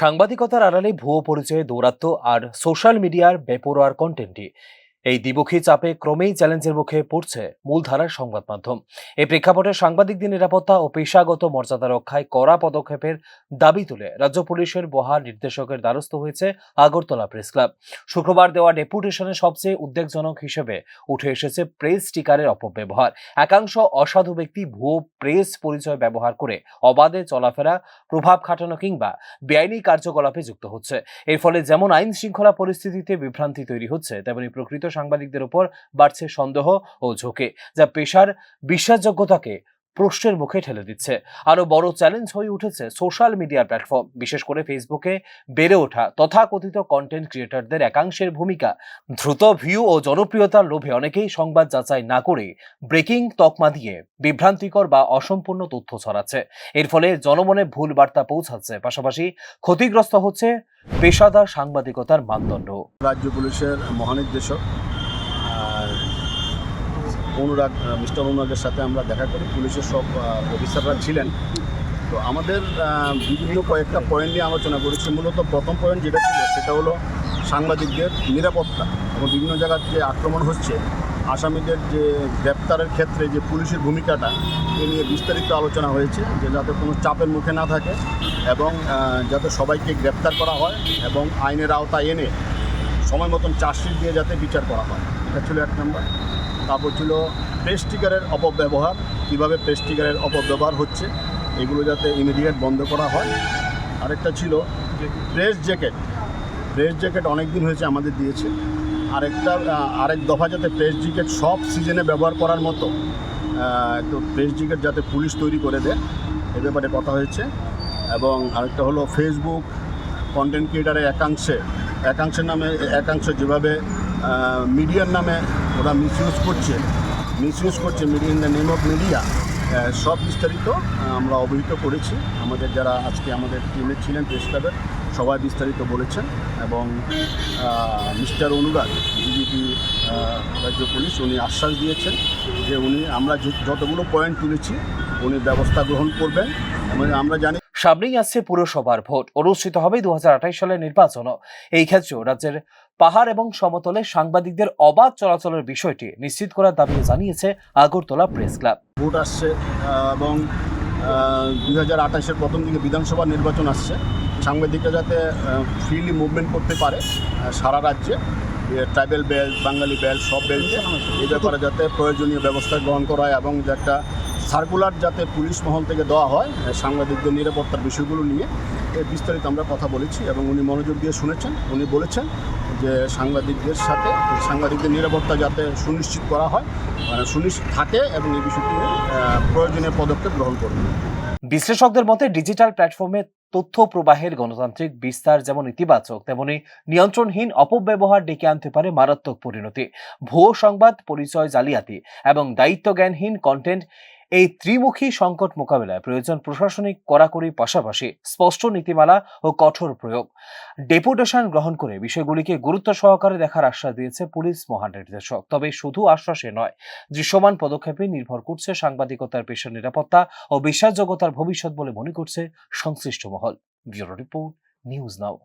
সাংবাদিকতার আড়ালে ভুয়ো পরিচয়ে দৌরাত্ম্য আর সোশ্যাল মিডিয়ার বেপরোয়ার কন্টেন্টই এই দ্বিমুখী চাপে ক্রমেই চ্যালেঞ্জের মুখে পড়ছে মূলধারার সংবাদ মাধ্যম। এই প্রেক্ষাপটে সাংবাদিকদের নিরাপত্তা ও পেশাগত মর্যাদা রক্ষায় কড়া পদক্ষেপের দাবি তুলে রাজ্য পুলিশের বহাল নির্দেশকের দ্বারস্থ হয়েছে আগরতলা প্রেস ক্লাব। শুক্রবার দেওয়া ডেপুটেশনে সবচেয়ে উদ্বেগজনক হিসেবে উঠে এসেছে প্রেস স্টিকারের অপব্যবহার। একাংশ অসাধু ব্যক্তি ভুয়ো প্রেস পরিচয় ব্যবহার করে অবাধে চলাফেরা, প্রভাব খাটানো কিংবা বেআইনি কার্যকলাপে যুক্ত হচ্ছে। এর ফলে যেমন আইন শৃঙ্খলা পরিস্থিতিতে বিভ্রান্তি তৈরি হচ্ছে, তেমনি প্রকৃত সাংবাদিকদের উপর বাড়ছে সন্দেহ ও ঝোঁকে, যা পেশার বিশ্বাসযোগ্যতাকে প্রশ্নের মুখে ঠেলে দিচ্ছে। আরো বড় চ্যালেঞ্জ হয়ে উঠেছে সোশ্যাল মিডিয়ার প্ল্যাটফর্ম, বিশেষ করে ফেসবুকে বেড়ে ওঠা তথাকথিত কন্টেন্ট ক্রিয়েটরদের একাংশের ভূমিকা। দ্রুত ভিউ ও জনপ্রিয়তার লোভে অনেকেই সংবাদ যাচাই না করে ব্রেকিং তকমা দিয়ে বিভ্রান্তিকর বা অসম্পূর্ণ তথ্য ছড়াচ্ছে। এর ফলে জনমনে ভুল বার্তা পৌঁছাচ্ছে, পাশাপাশি ক্ষতিগ্রস্ত হচ্ছে পেশাদার সাংবাদিকতার মানদণ্ড। রাজ্য পুলিশের মহানির্দেশক মিস্টার অনুরাগের সাথে আমরা দেখা করি। পুলিশের সব অফিসাররা ছিলেন। তো আমাদের বিভিন্ন কয়েকটা পয়েন্ট নিয়ে আলোচনা করেছি। মূলত প্রথম পয়েন্ট যেটা ছিল সেটা হলো সাংবাদিকদের নিরাপত্তা এবং বিভিন্ন জায়গার যে আক্রমণ হচ্ছে, আসামিদের যে গ্রেপ্তারের ক্ষেত্রে যে পুলিশের ভূমিকাটা এ নিয়ে বিস্তারিত আলোচনা হয়েছে, যে যাতে কোনো চাপের মুখে না থাকে এবং যাতে সবাইকে গ্রেপ্তার করা হয় এবং আইনের আওতায় এনে সময় মতন চার্জশিট দিয়ে যাতে বিচার করা হয়। এটা ছিল এক নম্বর। তারপর ছিল প্রেস স্টিকারের অপব্যবহার, কীভাবে প্রেস স্টিকারের অপব্যবহার হচ্ছে এগুলো যাতে ইমিডিয়েট বন্ধ করা হয়। আরেকটা ছিল প্রেস জ্যাকেট অনেক দিন হয়েছে আমাদের দিয়েছে। আরেক দফা যাতে প্রেস জ্যাকেট সব সিজনে ব্যবহার করার মতো তো প্রেস জ্যাকেট যাতে পুলিশ তৈরি করে দেয়, এ ব্যাপারে কথা হয়েছে। এবং আরেকটা হলো ফেসবুক কন্টেন্ট ক্রিয়েটারের একাংশের নামে একাংশ যেভাবে মিডিয়ার নামে ওরা মিসইউজ করছে media in the name of media, সব বিস্তারিত আমরা অবহিত করেছি। আমাদের যারা আজকে আমাদের টিমে ছিলেন প্রেস ক্লাবের সবাই বিস্তারিত বলেছেন। এবং মিস্টার অনুরাগ ডিজিপি রাজ্য পুলিশ উনি আশ্বাস দিয়েছেন যে আমরা যতগুলো পয়েন্ট তুলেছি উনি ব্যবস্থা গ্রহণ করবেন। এবং আমরা জানি সামনেই আসছে পুরসভার ভোট, অনুষ্ঠিত হবে 2028 সালের নির্বাচনও। এই ক্ষেত্রেও রাজ্যের পাহাড় এবং সমতলে সাংবাদিকদের অবাধ চলাচলের বিষয়টি নিশ্চিত করার দাবি জানিয়েছে আগরতলা প্রেস ক্লাব। ভোট আসছে এবং 2028-এর প্রথম দিকে বিধানসভা নির্বাচন আসছে। সাংবাদিকরা যাতে ফ্রিলি মুভমেন্ট করতে পারে সারা রাজ্যে, ট্রাইবেল বেল্ট, বাঙালি বেল্ট, সব বেল্টে এই ব্যাপারে যাতে প্রয়োজনীয় ব্যবস্থা গ্রহণ করা হয় এবং যে একটা সার্কুলার যাতে পুলিশ মহল থেকে দেওয়া হয় সাংবাদিকদের নিরাপত্তার বিষয়গুলো নিয়ে বিস্তারিত আমরা কথা বলেছি। এবং উনি মনোযোগ দিয়ে শুনেছেন। উনি বলেছেন যে সাংবাদিকদের নিরাপত্তা যাতে সুনিশ্চিত করা হয়, সুনিশ্চিত থাকে এবং এই বিষয়টি প্রয়োজনীয় পদক্ষেপ গ্রহণ করবে। বিশ্লেষকদের মতে ডিজিটাল প্ল্যাটফর্মে তথ্য প্রবাহের গণতান্ত্রিক বিস্তার যেমন ইতিবাচক, তেমনি নিয়ন্ত্রণহীন অপব্যবহার ডেকে আনতে পারে মারাত্মক পরিণতি। ভুয়ো সংবাদ, পরিচয় জালিয়াতি এবং দায়িত্বজ্ঞানহীন কন্টেন্ট, এই ত্রিমুখী সংকট মোকাবেলায় প্রয়োজন প্রশাসনিক কড়াকড়ির পাশাপাশি স্পষ্ট নীতিমালা ও কঠোর প্রয়োগ। ডেপুটেশন গ্রহণ করে বিষয়গুলিকে গুরুত্ব সহকারে দেখার আশ্বাস দিয়েছে পুলিশ মহানির্দেশক। তবে শুধু আশ্বাসে নয়, দৃশ্যমান পদক্ষেপে নির্ভর করছে সাংবাদিকতার পেশার নিরাপত্তা ও বিশ্বাসযোগ্যতার ভবিষ্যৎ বলে মনে করছে সংশ্লিষ্ট মহল। Bureau report, news now.